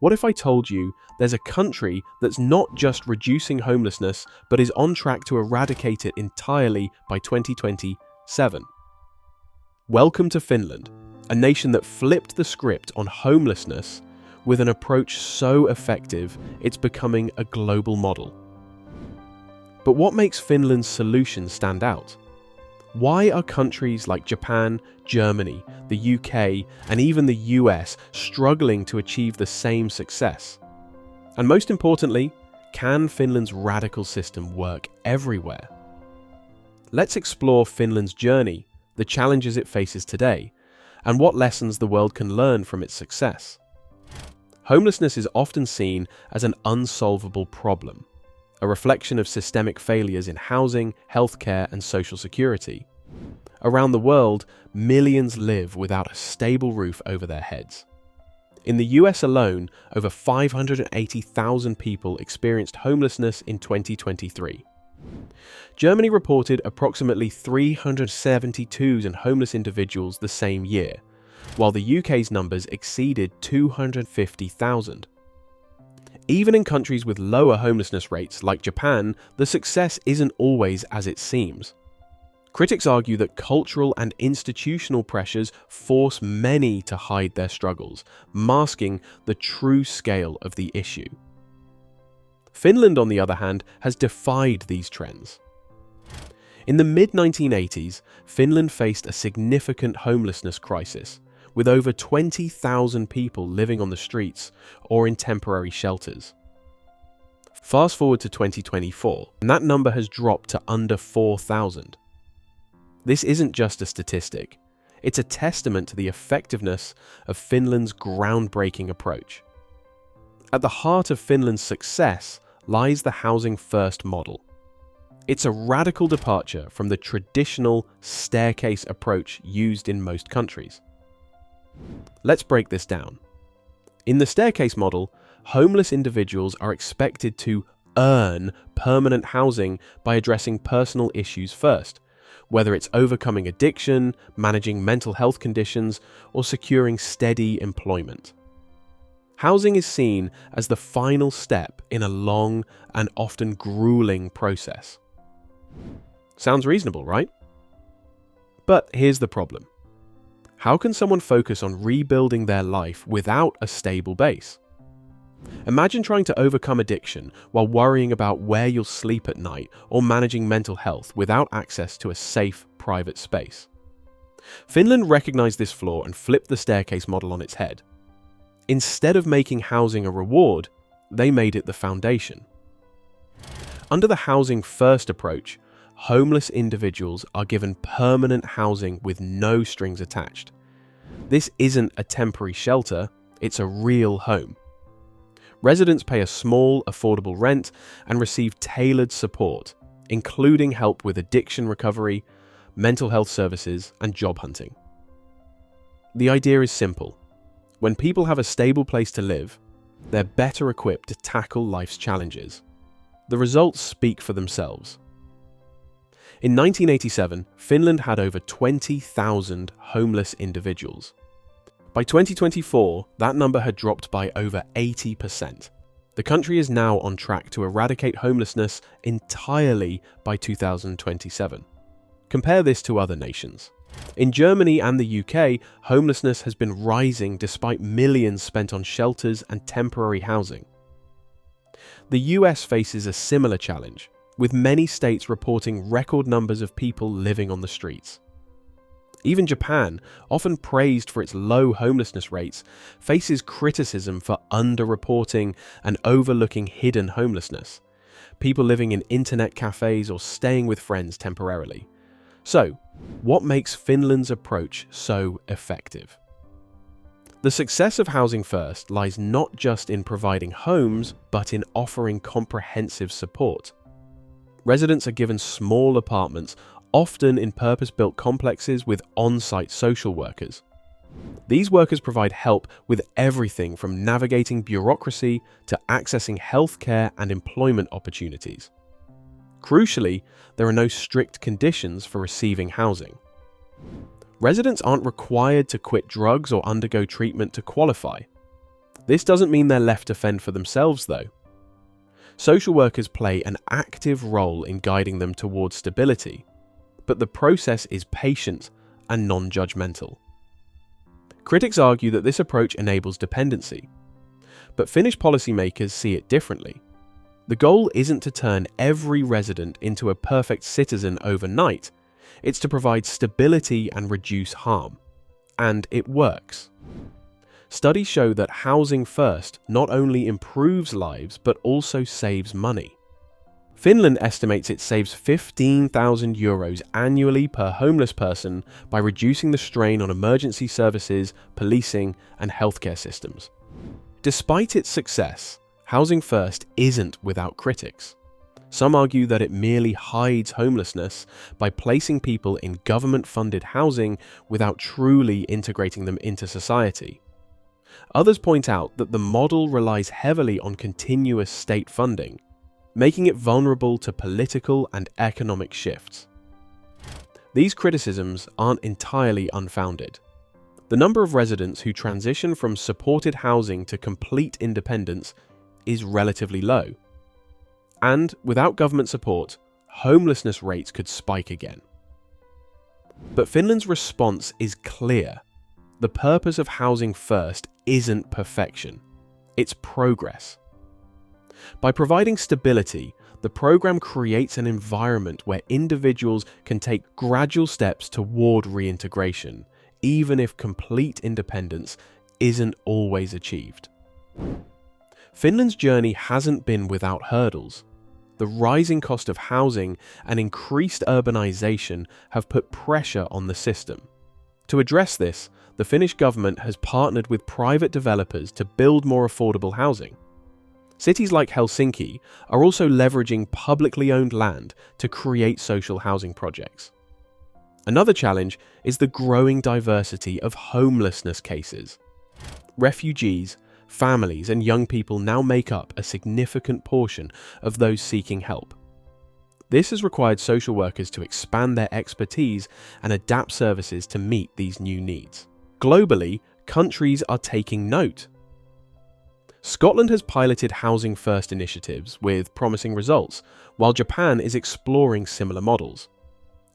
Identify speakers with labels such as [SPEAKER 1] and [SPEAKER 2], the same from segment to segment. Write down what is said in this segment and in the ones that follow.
[SPEAKER 1] What if I told you there's a country that's not just reducing homelessness, but is on track to eradicate it entirely by 2027? Welcome to Finland, a nation that flipped the script on homelessness with an approach so effective it's becoming a global model. But what makes Finland's solution stand out? Why are countries like Japan, Germany, the UK, and even the US struggling to achieve the same success? And most importantly, can Finland's radical system work everywhere? Let's explore Finland's journey, the challenges it faces today, and what lessons the world can learn from its success. Homelessness is often seen as an unsolvable problem, a reflection of systemic failures in housing, healthcare, and social security. Around the world, millions live without a stable roof over their heads. In the US alone, over 580,000 people experienced homelessness in 2023. Germany reported approximately 372,000 homeless individuals the same year, while the UK's numbers exceeded 250,000. Even in countries with lower homelessness rates like Japan, the success isn't always as it seems. Critics argue that cultural and institutional pressures force many to hide their struggles, masking the true scale of the issue. Finland, on the other hand, has defied these trends. In the mid-1980s, Finland faced a significant homelessness crisis, with over 20,000 people living on the streets or in temporary shelters. Fast forward to 2024, and that number has dropped to under 4,000. This isn't just a statistic, it's a testament to the effectiveness of Finland's groundbreaking approach. At the heart of Finland's success lies the housing-first model. It's a radical departure from the traditional staircase approach used in most countries. Let's break this down. In the staircase model, homeless individuals are expected to earn permanent housing by addressing personal issues first, whether it's overcoming addiction, managing mental health conditions, or securing steady employment. Housing is seen as the final step in a long and often grueling process. Sounds reasonable, right? But here's the problem. How can someone focus on rebuilding their life without a stable base? Imagine trying to overcome addiction while worrying about where you'll sleep at night or managing mental health without access to a safe, private space. Finland recognized this flaw and flipped the staircase model on its head. Instead of making housing a reward, they made it the foundation. Under the housing-first approach, homeless individuals are given permanent housing with no strings attached. This isn't a temporary shelter, it's a real home. Residents pay a small, affordable rent and receive tailored support, including help with addiction recovery, mental health services, and job hunting. The idea is simple. When people have a stable place to live, they're better equipped to tackle life's challenges. The results speak for themselves. In 1987, Finland had over 20,000 homeless individuals. By 2024, that number had dropped by over 80%. The country is now on track to eradicate homelessness entirely by 2027. Compare this to other nations. In Germany and the UK, homelessness has been rising despite millions spent on shelters and temporary housing. The US faces a similar challenge, with many states reporting record numbers of people living on the streets. Even Japan, often praised for its low homelessness rates, faces criticism for underreporting and overlooking hidden homelessness, people living in internet cafes or staying with friends temporarily. So, what makes Finland's approach so effective? The success of Housing First lies not just in providing homes, but in offering comprehensive support. Residents are given small apartments, often in purpose-built complexes with on-site social workers. These workers provide help with everything from navigating bureaucracy to accessing healthcare and employment opportunities. Crucially, there are no strict conditions for receiving housing. Residents aren't required to quit drugs or undergo treatment to qualify. This doesn't mean they're left to fend for themselves, though. Social workers play an active role in guiding them towards stability, but the process is patient and non-judgmental. Critics argue that this approach enables dependency, but Finnish policymakers see it differently. The goal isn't to turn every resident into a perfect citizen overnight, it's to provide stability and reduce harm. And it works. Studies show that housing first not only improves lives but also saves money. Finland estimates it saves €15,000 annually per homeless person by reducing the strain on emergency services, policing, and healthcare systems. Despite its success, Housing First isn't without critics. Some argue that it merely hides homelessness by placing people in government-funded housing without truly integrating them into society. Others point out that the model relies heavily on continuous state funding, making it vulnerable to political and economic shifts. These criticisms aren't entirely unfounded. The number of residents who transition from supported housing to complete independence is relatively low. And without government support, homelessness rates could spike again. But Finland's response is clear. The purpose of Housing First isn't perfection, it's progress. By providing stability, the program creates an environment where individuals can take gradual steps toward reintegration, even if complete independence isn't always achieved. Finland's journey hasn't been without hurdles. The rising cost of housing and increased urbanization have put pressure on the system. To address this, the Finnish government has partnered with private developers to build more affordable housing. Cities like Helsinki are also leveraging publicly owned land to create social housing projects. Another challenge is the growing diversity of homelessness cases. Refugees, families, and young people now make up a significant portion of those seeking help. This has required social workers to expand their expertise and adapt services to meet these new needs. Globally, countries are taking note. Scotland has piloted Housing First initiatives with promising results, while Japan is exploring similar models.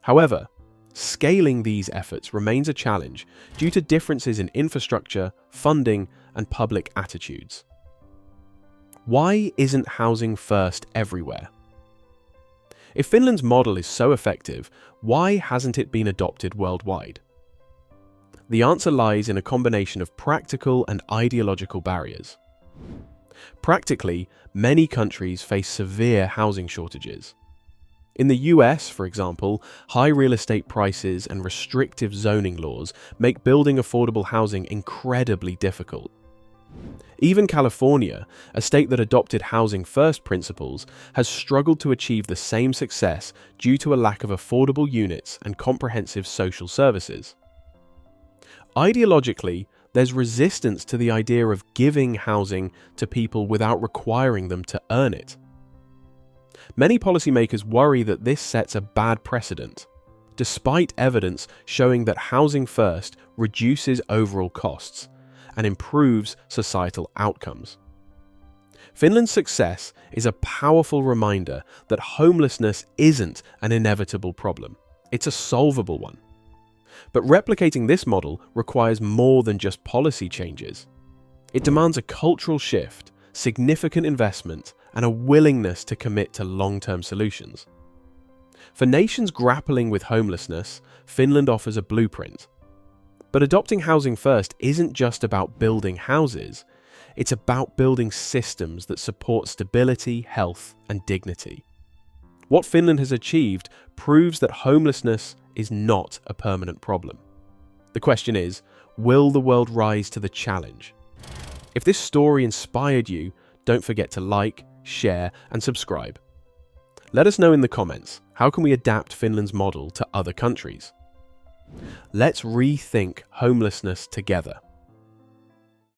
[SPEAKER 1] However, scaling these efforts remains a challenge due to differences in infrastructure, funding, and public attitudes. Why isn't Housing First everywhere? If Finland's model is so effective, why hasn't it been adopted worldwide? The answer lies in a combination of practical and ideological barriers. Practically, many countries face severe housing shortages. In the US, for example, high real estate prices and restrictive zoning laws make building affordable housing incredibly difficult. Even California, a state that adopted Housing First principles, has struggled to achieve the same success due to a lack of affordable units and comprehensive social services. Ideologically, there's resistance to the idea of giving housing to people without requiring them to earn it. Many policymakers worry that this sets a bad precedent, despite evidence showing that Housing First reduces overall costs and improves societal outcomes. Finland's success is a powerful reminder that homelessness isn't an inevitable problem. It's a solvable one. But replicating this model requires more than just policy changes. It demands a cultural shift, significant investment, and a willingness to commit to long-term solutions. For nations grappling with homelessness, Finland offers a blueprint. But adopting Housing First isn't just about building houses, it's about building systems that support stability, health, and dignity. What Finland has achieved proves that homelessness is not a permanent problem. The question is, will the world rise to the challenge? If this story inspired you, don't forget to like, share, and subscribe. Let us know in the comments, how can we adapt Finland's model to other countries? Let's rethink homelessness together.